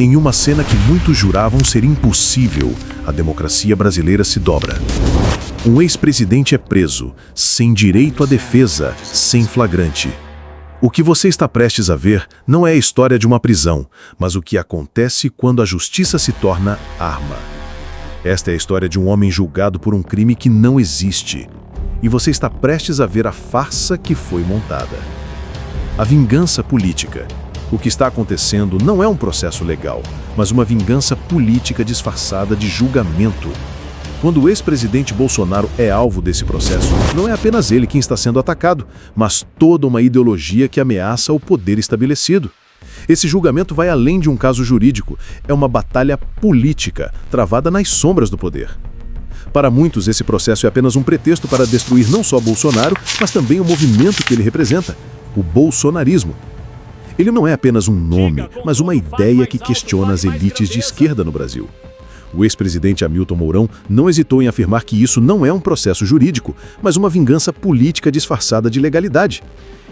Em uma cena que muitos juravam ser impossível, a democracia brasileira se dobra. Um ex-presidente é preso, sem direito à defesa, sem flagrante. O que você está prestes a ver não é a história de uma prisão, mas o que acontece quando a justiça se torna arma. Esta é a história de um homem julgado por um crime que não existe. E você está prestes a ver a farsa que foi montada. A vingança política. O que está acontecendo não é um processo legal, mas uma vingança política disfarçada de julgamento. Quando o ex-presidente Bolsonaro é alvo desse processo, não é apenas ele quem está sendo atacado, mas toda uma ideologia que ameaça o poder estabelecido. Esse julgamento vai além de um caso jurídico, é uma batalha política, travada nas sombras do poder. Para muitos, esse processo é apenas um pretexto para destruir não só Bolsonaro, mas também o movimento que ele representa, o bolsonarismo. Ele não é apenas um nome, mas uma ideia que questiona as elites de esquerda no Brasil. O ex-presidente Hamilton Mourão não hesitou em afirmar que isso não é um processo jurídico, mas uma vingança política disfarçada de legalidade.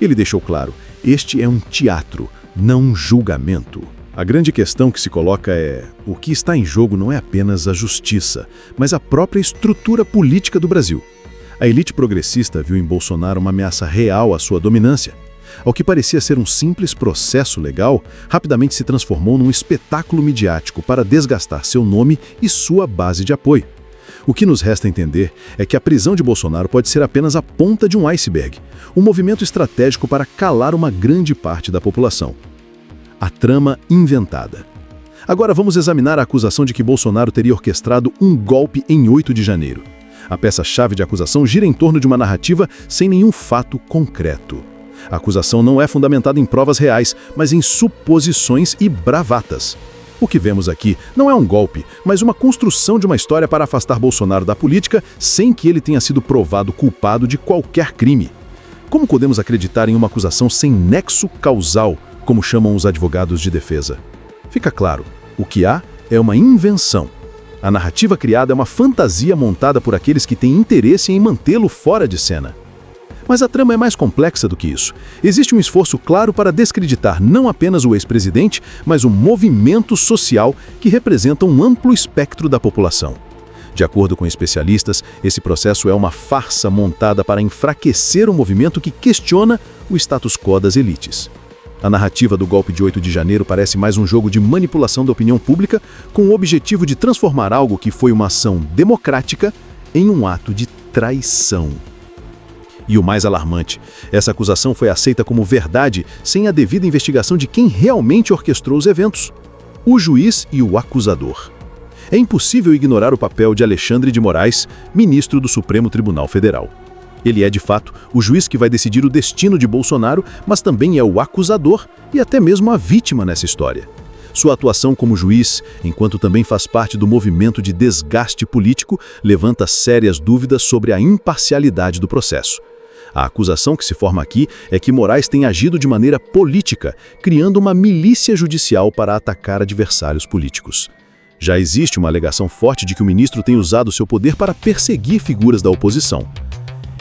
Ele deixou claro, este é um teatro, não um julgamento. A grande questão que se coloca é, o que está em jogo não é apenas a justiça, mas a própria estrutura política do Brasil. A elite progressista viu em Bolsonaro uma ameaça real à sua dominância. Ao que parecia ser um simples processo legal, rapidamente se transformou num espetáculo midiático para desgastar seu nome e sua base de apoio. O que nos resta entender é que a prisão de Bolsonaro pode ser apenas a ponta de um iceberg, um movimento estratégico para calar uma grande parte da população. A trama inventada. Agora vamos examinar a acusação de que Bolsonaro teria orquestrado um golpe em 8 de janeiro. A peça-chave de acusação gira em torno de uma narrativa sem nenhum fato concreto. A acusação não é fundamentada em provas reais, mas em suposições e bravatas. O que vemos aqui não é um golpe, mas uma construção de uma história para afastar Bolsonaro da política sem que ele tenha sido provado culpado de qualquer crime. Como podemos acreditar em uma acusação sem nexo causal, como chamam os advogados de defesa? Fica claro, o que há é uma invenção. A narrativa criada é uma fantasia montada por aqueles que têm interesse em mantê-lo fora de cena. Mas a trama é mais complexa do que isso. Existe um esforço claro para descreditar não apenas o ex-presidente, mas um movimento social que representa um amplo espectro da população. De acordo com especialistas, esse processo é uma farsa montada para enfraquecer o movimento que questiona o status quo das elites. A narrativa do golpe de 8 de janeiro parece mais um jogo de manipulação da opinião pública com o objetivo de transformar algo que foi uma ação democrática em um ato de traição. E o mais alarmante, essa acusação foi aceita como verdade sem a devida investigação de quem realmente orquestrou os eventos: o juiz e o acusador. É impossível ignorar o papel de Alexandre de Moraes, ministro do Supremo Tribunal Federal. Ele é, de fato, o juiz que vai decidir o destino de Bolsonaro, mas também é o acusador e até mesmo a vítima nessa história. Sua atuação como juiz, enquanto também faz parte do movimento de desgaste político, levanta sérias dúvidas sobre a imparcialidade do processo. A acusação que se forma aqui é que Moraes tem agido de maneira política, criando uma milícia judicial para atacar adversários políticos. Já existe uma alegação forte de que o ministro tem usado seu poder para perseguir figuras da oposição.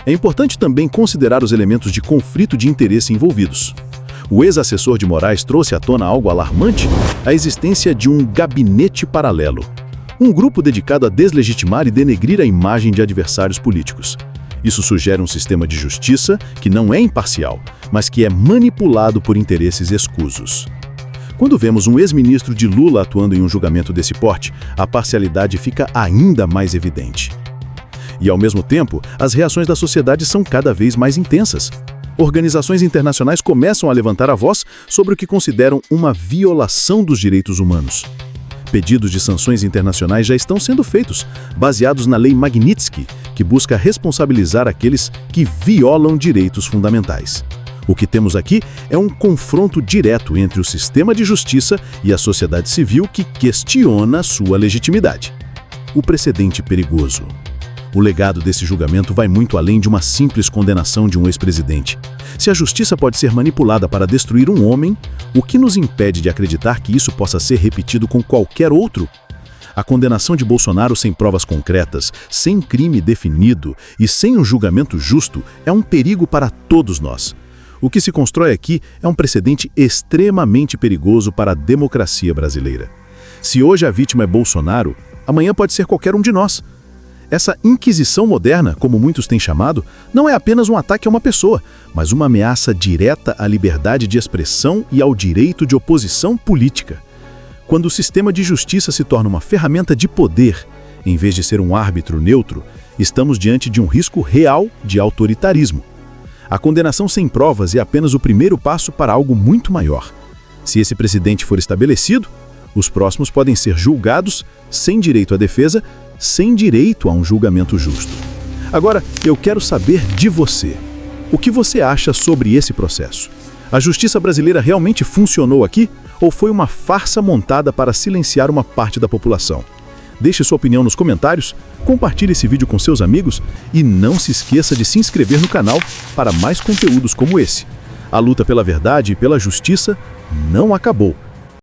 É importante também considerar os elementos de conflito de interesse envolvidos. O ex-assessor de Moraes trouxe à tona algo alarmante: a existência de um gabinete paralelo. Um grupo dedicado a deslegitimar e denegrir a imagem de adversários políticos. Isso sugere um sistema de justiça que não é imparcial, mas que é manipulado por interesses escusos. Quando vemos um ex-ministro de Lula atuando em um julgamento desse porte, a parcialidade fica ainda mais evidente. E, ao mesmo tempo, as reações da sociedade são cada vez mais intensas. Organizações internacionais começam a levantar a voz sobre o que consideram uma violação dos direitos humanos. Pedidos de sanções internacionais já estão sendo feitos, baseados na Lei Magnitsky, que busca responsabilizar aqueles que violam direitos fundamentais. O que temos aqui é um confronto direto entre o sistema de justiça e a sociedade civil que questiona sua legitimidade. O precedente perigoso. O legado desse julgamento vai muito além de uma simples condenação de um ex-presidente. Se a justiça pode ser manipulada para destruir um homem, o que nos impede de acreditar que isso possa ser repetido com qualquer outro? A condenação de Bolsonaro sem provas concretas, sem crime definido e sem um julgamento justo é um perigo para todos nós. O que se constrói aqui é um precedente extremamente perigoso para a democracia brasileira. Se hoje a vítima é Bolsonaro, amanhã pode ser qualquer um de nós. Essa inquisição moderna, como muitos têm chamado, não é apenas um ataque a uma pessoa, mas uma ameaça direta à liberdade de expressão e ao direito de oposição política. Quando o sistema de justiça se torna uma ferramenta de poder, em vez de ser um árbitro neutro, estamos diante de um risco real de autoritarismo. A condenação sem provas é apenas o primeiro passo para algo muito maior. Se esse precedente for estabelecido, os próximos podem ser julgados sem direito à defesa, sem direito a um julgamento justo. Agora, eu quero saber de você. O que você acha sobre esse processo? A justiça brasileira realmente funcionou aqui ou foi uma farsa montada para silenciar uma parte da população? Deixe sua opinião nos comentários, compartilhe esse vídeo com seus amigos e não se esqueça de se inscrever no canal para mais conteúdos como esse. A luta pela verdade e pela justiça não acabou.